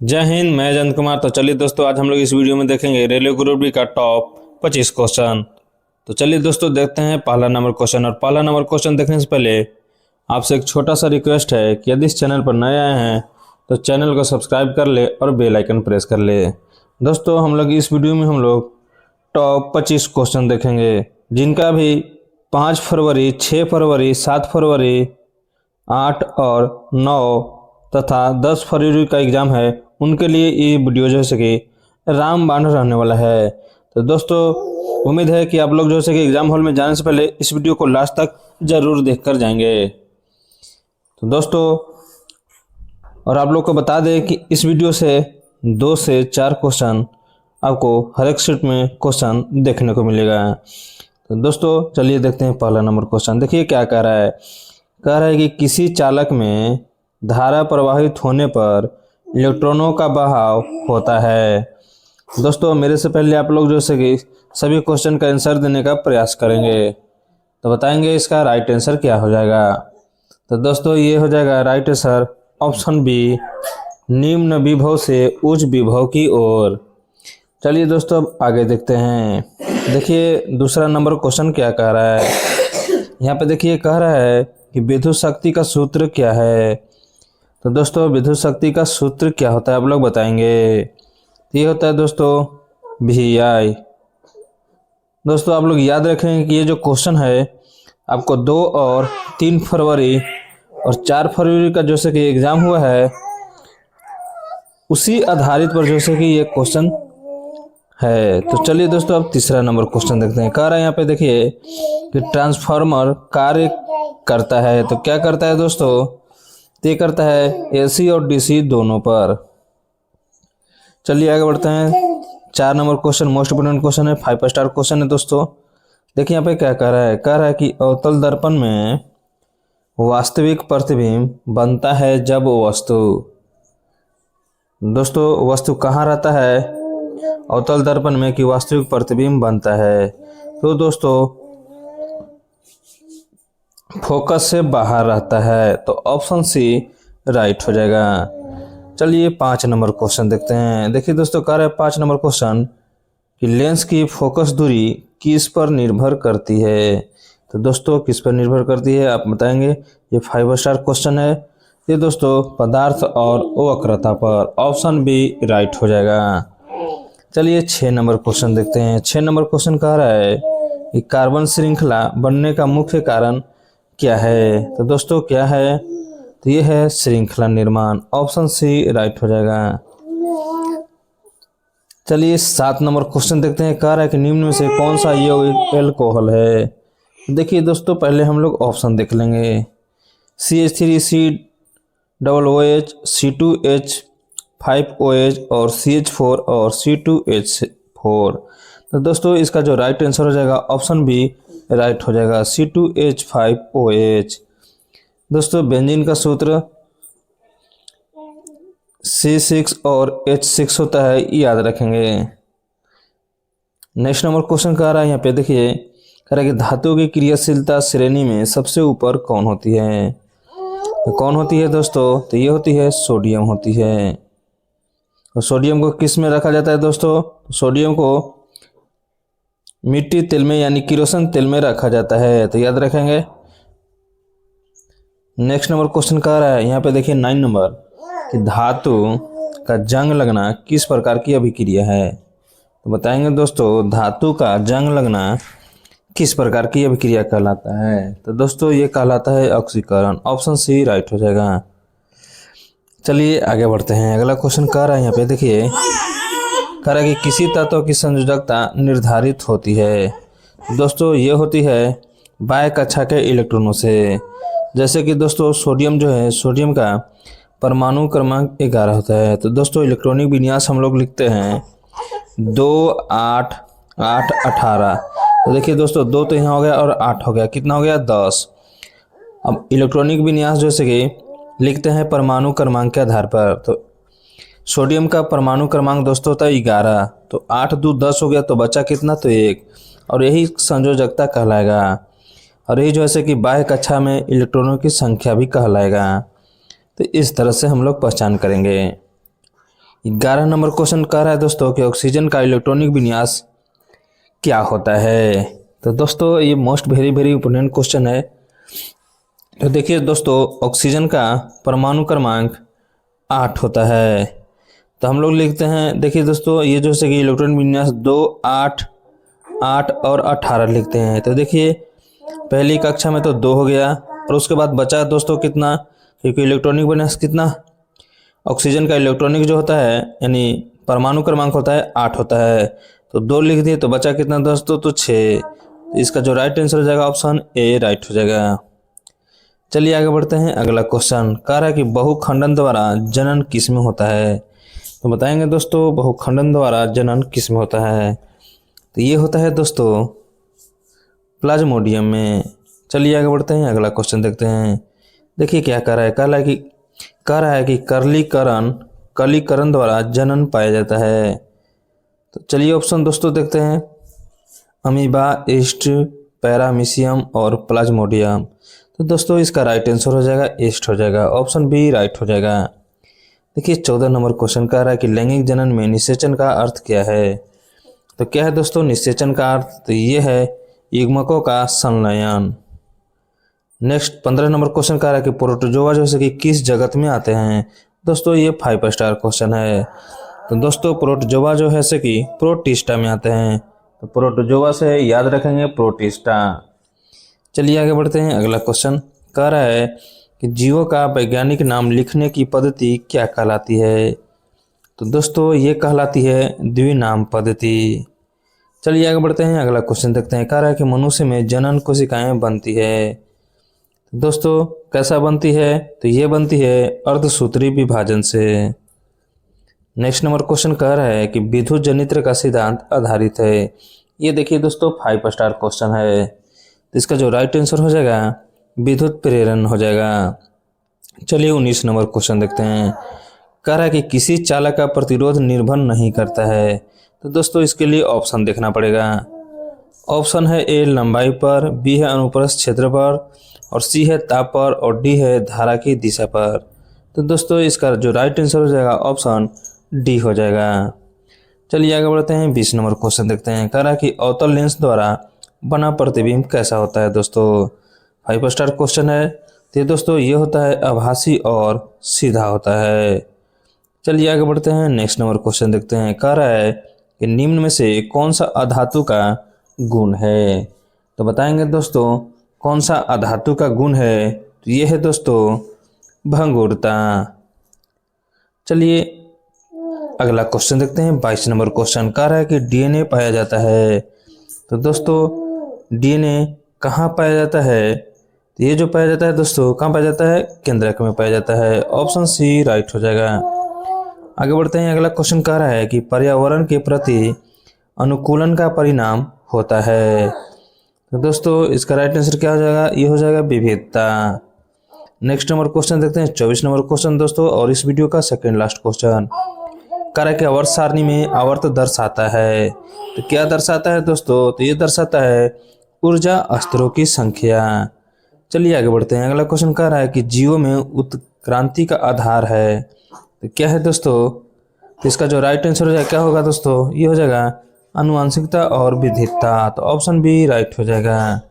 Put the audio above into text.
जय हिंद। मैं जयंत कुमार। तो चलिए दोस्तों, आज हम लोग इस वीडियो में देखेंगे रेलवे ग्रुप डी का टॉप 25 क्वेश्चन। तो चलिए दोस्तों, देखते हैं पहला नंबर क्वेश्चन। और पहला नंबर क्वेश्चन देखने से पहले आपसे एक छोटा सा रिक्वेस्ट है कि यदि इस चैनल पर नए आए हैं तो चैनल को सब्सक्राइब कर ले और बेल आइकन प्रेस कर ले। दोस्तों, हम लोग इस वीडियो में हम लोग टॉप 25 क्वेश्चन देखेंगे, जिनका भी 5 फरवरी, 6 फरवरी, 7 फरवरी, 8 और 9 तथा 10 फरवरी का एग्ज़ाम है। उनके लिए ये वीडियो जैसे कि रामबाण रहने वाला है। तो दोस्तों, उम्मीद है कि आप लोग जैसे कि एग्ज़ाम हॉल में जाने से पहले इस वीडियो को लास्ट तक ज़रूर देख कर जाएंगे। तो दोस्तों, और आप लोग को बता दें कि इस वीडियो से 2 से 4 क्वेश्चन आपको हर एक शीट में क्वेश्चन देखने को मिलेगा। तो दोस्तों, चलिए देखते हैं पहला नंबर क्वेश्चन। देखिए क्या कह रहा है। कह रहा है कि किसी चालक में धारा प्रवाहित होने पर इलेक्ट्रॉनों का बहाव होता है। दोस्तों, मेरे से पहले आप लोग जैसे कि सभी क्वेश्चन का आंसर देने का प्रयास करेंगे, तो बताएंगे इसका राइट आंसर क्या हो जाएगा। तो दोस्तों, ये हो जाएगा राइट आंसर ऑप्शन बी, निम्न विभव से उच्च विभव की ओर। चलिए दोस्तों, अब आगे देखते हैं। देखिए दूसरा नंबर क्वेश्चन क्या कह रहा है। यहाँ पे देखिए कह रहा है कि विद्युत शक्ति का सूत्र क्या है। तो दोस्तों, विद्युत शक्ति का सूत्र क्या होता है आप लोग बताएंगे। ये होता है दोस्तों VI। दोस्तों, आप लोग याद रखें कि ये जो क्वेश्चन है आपको 2 और 3 फरवरी और 4 फरवरी का जैसे कि एग्ज़ाम हुआ है, उसी आधारित पर जैसे कि ये क्वेश्चन है। तो चलिए दोस्तों, अब तीसरा नंबर क्वेश्चन देखते हैं। कह रहा है यहाँ पे देखिए कि ट्रांसफार्मर कार्य करता है। तो क्या करता है दोस्तों, तो ये करता है AC और DC दोनों पर। चलिए आगे बढ़ते हैं। 4 number question most important question है, 5 स्टार क्वेश्चन है दोस्तों। देखिए यहाँ पे क्या कह रहा है। कह रहा है कि अवतल दर्पण में वास्तविक प्रतिबिंब बनता है जब वस्तु। दोस्तों, वस्तु कहाँ रहता है अवतल दर्पण में कि वास्तविक प्रतिबिंब बनता है। तो दोस्तों, फोकस से बाहर रहता है। तो ऑप्शन सी राइट हो जाएगा। चलिए 5 नंबर क्वेश्चन देखते हैं। देखिए दोस्तों, कह रहा है 5 नंबर क्वेश्चन कि लेंस की फोकस दूरी किस पर निर्भर करती है। तो दोस्तों, किस पर निर्भर करती है आप बताएंगे। ये 5 स्टार क्वेश्चन है। ये दोस्तों पदार्थ और वक्रता पर। ऑप्शन बी राइट हो जाएगा। चलिए 6 नंबर क्वेश्चन देखते हैं। 6 नंबर क्वेश्चन कह रहा है कि कार्बन श्रृंखला बनने का मुख्य कारण क्या है। तो दोस्तों, क्या है, तो ये है श्रृंखला निर्माण। ऑप्शन सी राइट हो जाएगा। चलिए 7 नंबर क्वेश्चन देखते हैं। कह रहा है कि निम्न में से कौन सा यौगिक एल्कोहल है। देखिए दोस्तों, पहले हम लोग ऑप्शन देख लेंगे। CH3COOH, C2H5OH और CH4 और C2H4। तो दोस्तों, इसका जो राइट आंसर हो जाएगा ऑप्शन बी राइट हो जाएगा, C2H5OH। दोस्तों, बेंजीन का सूत्र C6 और H6 होता है, याद रखेंगे। नेक्स्ट नंबर क्वेश्चन कह रहा है यहाँ पे देखिए, कह रहा है कि धातु की क्रियाशीलता श्रेणी में सबसे ऊपर कौन होती है। तो कौन होती है दोस्तों, तो ये होती है सोडियम होती है। और सोडियम को किस में रखा जाता है दोस्तों, सोडियम को मिट्टी तेल में यानी किरोसिन तेल में रखा जाता है। तो याद रखेंगे। नेक्स्ट नंबर क्वेश्चन कह रहा है यहाँ पे देखिए 9 नंबर कि धातु का जंग लगना किस प्रकार की अभिक्रिया है। तो बताएंगे दोस्तों, धातु का जंग लगना किस प्रकार की अभिक्रिया कहलाता है। तो दोस्तों, ये कहलाता है ऑक्सीकरण। ऑप्शन सी राइट हो जाएगा। चलिए आगे बढ़ते हैं। अगला क्वेश्चन कह रहा है यहाँ पे देखिए, कह रहा है कि किसी तत्व की संयोजकता निर्धारित होती है। दोस्तों, ये होती है बाह्य कक्षा के इलेक्ट्रॉनों से। जैसे कि दोस्तों, सोडियम जो है, सोडियम का परमाणु क्रमांक 11 होता है। तो दोस्तों, इलेक्ट्रॉनिक विन्यास हम लोग लिखते हैं 2, 8, 8, 18। तो देखिए दोस्तों, 2 तो यहाँ हो गया और 8 हो गया, कितना हो गया 10। अब इलेक्ट्रॉनिक विन्यास जैसे कि लिखते हैं परमाणु क्रमांक के आधार पर। तो सोडियम का परमाणु क्रमांक दोस्तों होता है 11। तो 8 2 10 हो गया, तो बचा कितना, तो 1। और यही संयोजकता कहलाएगा। और यही जो है कि बाह्य कक्षा में इलेक्ट्रॉनों की संख्या भी कहलाएगा। तो इस तरह से हम लोग पहचान करेंगे। 11 नंबर क्वेश्चन कह रहा है दोस्तों कि ऑक्सीजन का इलेक्ट्रॉनिक विन्यास क्या होता है। तो दोस्तों ये most very very important question है। तो देखिए दोस्तों, ऑक्सीजन का परमाणु क्रमांक 8 होता है। तो हम लोग लिखते हैं, देखिए दोस्तों ये जो है कि इलेक्ट्रॉन विन्यास 2, 8, 8 और 18 लिखते हैं। तो देखिए पहली कक्षा में तो 2 हो गया और उसके बाद बचा दोस्तों कितना, क्योंकि इलेक्ट्रॉनिक विन्यास कितना, ऑक्सीजन का इलेक्ट्रॉनिक जो होता है यानी परमाणु क्रमांक होता है 8 होता है। तो 2 लिख दिए तो बचा कितना दोस्तों, तो 6। इसका जो राइट आंसर हो जाएगा ऑप्शन ए राइट हो जाएगा। चलिए आगे बढ़ते हैं। अगला क्वेश्चन कह रहा है कि बहुखंडन द्वारा जनन किस में होता है। तो बताएंगे दोस्तों बहुखंडन द्वारा जनन किस में होता है। तो ये होता है दोस्तों प्लाज्मोडियम में। चलिए आगे बढ़ते हैं, अगला क्वेश्चन देखते हैं। देखिए क्या कह रहा है, कह रहा है कि कलीकरण द्वारा जनन पाया जाता है। तो चलिए ऑप्शन दोस्तों देखते हैं, अमीबा, ईस्ट, पैरामीशियम और प्लाज्मोडियम। तो दोस्तों इसका राइट आंसर हो जाएगा ईस्ट हो जाएगा, ऑप्शन बी राइट हो जाएगा। देखिए 14 नंबर क्वेश्चन कह रहा है कि लैंगिक जनन में निषेचन का अर्थ क्या है। तो क्या है दोस्तों निषेचन का अर्थ, तो ये है युग्मकों का संलयन। नेक्स्ट 15 नंबर क्वेश्चन कह रहा है कि प्रोटोजोआ जो है कि किस जगत में आते हैं। दोस्तों ये 5 स्टार क्वेश्चन है। तो दोस्तों प्रोटोजोआ जो है कि प्रोटिस्टा में आते हैं। तो प्रोटोजोआ से याद रखेंगे प्रोटिस्टा। चलिए आगे बढ़ते हैं, अगला क्वेश्चन कह रहा है कि जीवों का वैज्ञानिक नाम लिखने की पद्धति क्या कहलाती है। तो दोस्तों ये कहलाती है द्विनाम पद्धति। चलिए आगे बढ़ते हैं, अगला क्वेश्चन देखते हैं। कह रहा है कि मनुष्य में जनन कोशिकाएं बनती है। दोस्तों कैसा बनती है, तो ये बनती है अर्धसूत्री विभाजन से। नेक्स्ट नंबर क्वेश्चन कह रहा है कि विद्युत जनित्र का सिद्धांत आधारित है। ये देखिए दोस्तों 5 स्टार क्वेश्चन है। तो इसका जो राइट आंसर हो जाएगा विद्युत प्रेरण हो जाएगा। चलिए 19 नंबर क्वेश्चन देखते हैं। कह रहा है कि किसी चालक का प्रतिरोध निर्भर नहीं करता है। तो दोस्तों इसके लिए ऑप्शन देखना पड़ेगा। ऑप्शन है ए लंबाई पर, बी है अनुप्रस्थ क्षेत्र पर, और सी है ताप पर, और डी है धारा की दिशा पर। तो दोस्तों इसका जो राइट आंसर हो जाएगा ऑप्शन डी हो जाएगा। चलिए आगे बढ़ते हैं, 20 नंबर क्वेश्चन देखते हैं। कह रहा है कि अवतल लेंस द्वारा बना प्रतिबिंब कैसा होता है। दोस्तों 5 स्टार क्वेश्चन है। तो ये दोस्तों ये होता है आभासी और सीधा होता है। चलिए आगे बढ़ते हैं, नेक्स्ट नंबर क्वेश्चन देखते हैं। कह रहा है कि निम्न में से कौन सा अधातु का गुण है। तो बताएंगे दोस्तों कौन सा अधातु का गुण है। तो ये है दोस्तों भंगुरता। चलिए अगला क्वेश्चन देखते हैं, 22 नंबर क्वेश्चन कह रहा है कि डीएनए पाया जाता है। तो दोस्तों डीएनए कहाँ पाया जाता है। तो ये जो पाया जाता है दोस्तों कहाँ पाया जाता है, केंद्रक में पाया जाता है, ऑप्शन सी राइट हो जाएगा। आगे बढ़ते हैं, अगला क्वेश्चन कह रहा है कि पर्यावरण के प्रति अनुकूलन का परिणाम होता है। तो दोस्तों इसका राइट आंसर क्या हो जाएगा, ये हो जाएगा विविधता। नेक्स्ट नंबर क्वेश्चन देखते हैं, 24 नंबर क्वेश्चन दोस्तों, और इस वीडियो का सेकेंड लास्ट क्वेश्चन। कह रहा है कि आवर्त सारणी में आवर्त दर्शाता है। तो क्या दर्शाता है दोस्तों, तो ये दर्शाता है ऊर्जा स्तरों की संख्या। चलिए आगे बढ़ते हैं, अगला क्वेश्चन कह रहा है कि जीवों में उत्क्रांति का आधार है। तो क्या है दोस्तों, तो इसका जो राइट आंसर हो जाएगा क्या होगा दोस्तों, ये हो जाएगा आनुवंशिकता और विविधता। तो ऑप्शन बी राइट हो जाएगा।